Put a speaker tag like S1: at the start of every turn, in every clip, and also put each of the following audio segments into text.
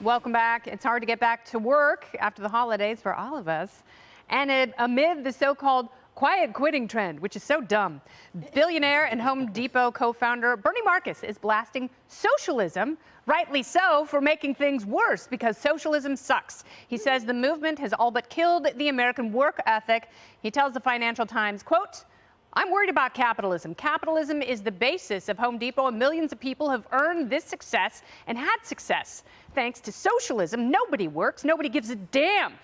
S1: Welcome back. It's hard to get back to work after the holidays for all of us. And amid the so-called quiet quitting trend, which is so dumb, billionaire and Home Depot co-founder Bernie Marcus is blasting socialism, rightly so, for making things worse because socialism sucks. He says the movement has all but killed the American work ethic. He tells the Financial Times, quote, "I'm worried about capitalism. Capitalism is the basis of Home Depot, and millions of people have earned this success and had success. Thanks to socialism, nobody works, nobody gives a damn.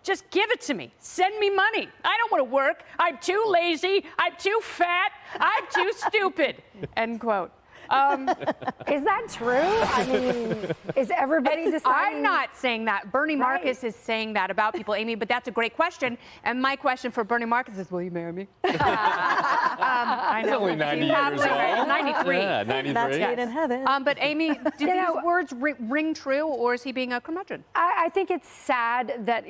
S1: Just give it to me. Send me money. I don't want to work. I'm too lazy. I'm too fat. I'm too stupid." End quote.
S2: Is that true? I mean, is everybody deciding?
S1: I'm not saying that. Bernie Marcus is saying that about people, Amy, but that's a great question. And my question for Bernie Marcus is, will you marry me? I know.
S3: He's only 90 years old.
S1: 93.
S3: Yeah, 93.
S2: That's made in heaven.
S1: But Amy, do these words ring true, or is he being a curmudgeon?
S2: I think it's sad that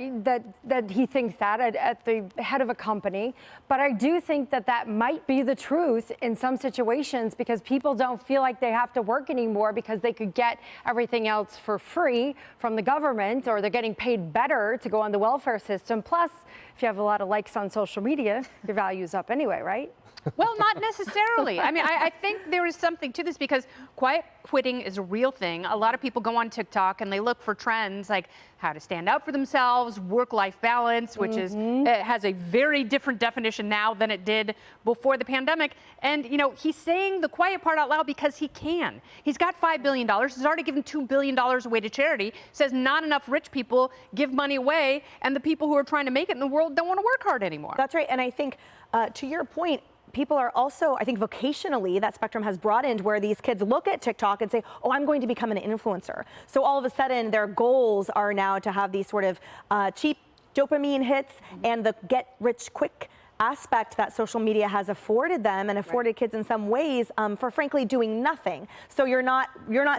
S2: he thinks that at the head of a company, but I do think that might be the truth in some situations because people don't feel like they have to work anymore because they could get everything else for free from the government, or they're getting paid better to go on the welfare system. Plus, if you have a lot of likes on social media, your value's up anyway, right?
S1: Well, not necessarily. I mean, I think there is something to this because quiet quitting is a real thing. A lot of people go on TikTok and they look for trends like how to stand up for themselves, work-life balance, which it has a very different definition now than it did before the pandemic. And, you know, he's saying the quiet part out loud because he can. He's got $5 billion. He's already given $2 billion away to charity. Says not enough rich people give money away, and the people who are trying to make it in the world don't want to work hard anymore.
S4: That's right. And I think, to your point, people are also, I think vocationally, that spectrum has broadened where these kids look at TikTok and say, oh, I'm going to become an influencer. So all of a sudden, their goals are now to have these sort of cheap dopamine hits and the get rich quick aspect that social media has afforded them and afforded kids in some ways for frankly doing nothing. So you're not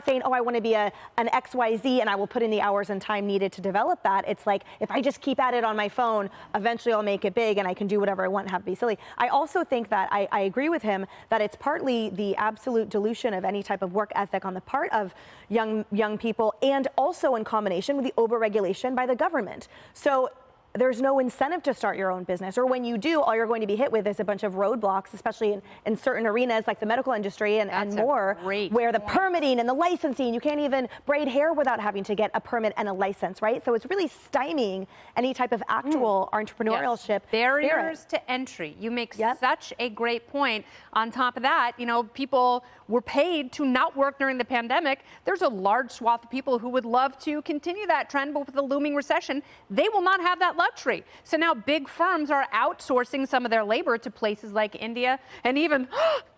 S4: saying, oh, I want to be an XYZ and I will put in the hours and time needed to develop that. It's like, if I just keep at it on my phone, eventually I'll make it big and I can do whatever I want and have it be silly. I also think that I agree with him that it's partly the absolute dilution of any type of work ethic on the part of young people, and also in combination with the overregulation by the government. So there's no incentive to start your own business, or when you do, all you're going to be hit with is a bunch of roadblocks, especially in certain arenas like the medical industry and more, where the permitting and the licensing, you can't even braid hair without having to get a permit and a license, right? So it's really stymieing any type of actual entrepreneurship.
S1: Barriers to entry. You make such a great point. On top of that, you know, people were paid to not work during the pandemic. There's a large swath of people who would love to continue that trend, but with the looming recession, they will not have that luxury. So now big firms are outsourcing some of their labor to places like India and even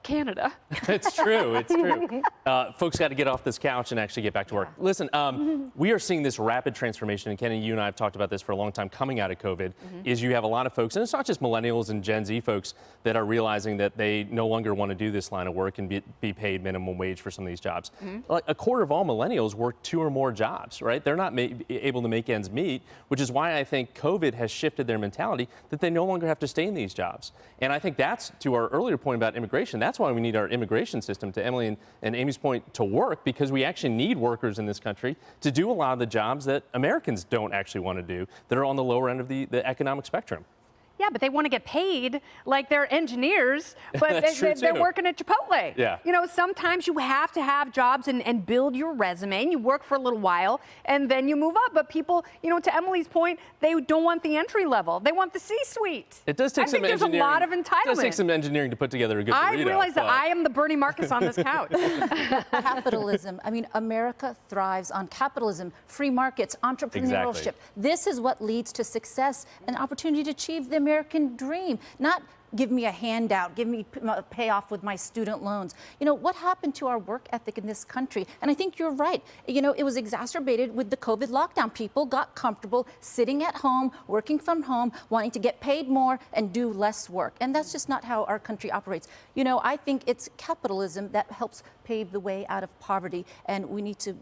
S1: Canada.
S3: It's true. It's true. Folks got to get off this couch and actually get back to work. Listen, we are seeing this rapid transformation, and Kenny, you and I have talked about this for a long time coming out of COVID, is you have a lot of folks, and it's not just millennials and Gen Z folks that are realizing that they no longer want to do this line of work and be paid minimum wage for some of these jobs. Like a quarter of all millennials work 2 or more jobs, right? They're not able to make ends meet, which is why I think COVID has shifted their mentality that they no longer have to stay in these jobs. And I think that's, to our earlier point about immigration, that's why we need our immigration system, to Emily and Amy's point, to work, because we actually need workers in this country to do a lot of the jobs that Americans don't actually want to do, that are on the lower end of the economic spectrum.
S1: Yeah, but they want to get paid like they're engineers, but they're working at Chipotle.
S3: Yeah.
S1: You know, sometimes you have to have jobs and build your resume, and you work for a little while, and then you move up. But people, you know, to Emily's point, they don't want the entry level. They want the C-suite.
S3: It does take some engineering.
S1: There's a lot of entitlement.
S3: It does take some engineering to put together a good burrito.
S1: I realize that I am the Bernie Marcus on this couch.
S5: Capitalism. I mean, America thrives on capitalism, free markets, entrepreneurship.
S3: Exactly.
S5: This is what leads to success and opportunity to achieve the American dream, not give me a handout, give me a payoff with my student loans. You know, what happened to our work ethic in this country? And I think you're right. You know, it was exacerbated with the COVID lockdown. People got comfortable sitting at home, working from home, wanting to get paid more and do less work. And that's just not how our country operates. You know, I think it's capitalism that helps pave the way out of poverty. And we need to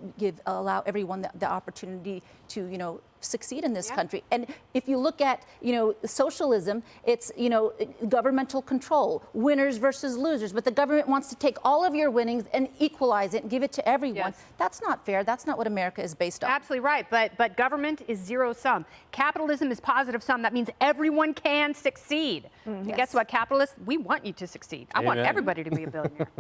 S5: allow everyone the opportunity to, you know, succeed in this country. And if you look at, you know, socialism, it's, you know, governmental control, winners versus losers. But the government wants to take all of your winnings and equalize it and give it to everyone.
S1: Yes.
S5: That's not fair. That's not what America is based on.
S1: Absolutely right, but government is zero sum. Capitalism is positive sum. That means everyone can succeed. And guess what, capitalists? We want you to succeed. I want
S3: Amen.
S1: everybody to be a billionaire.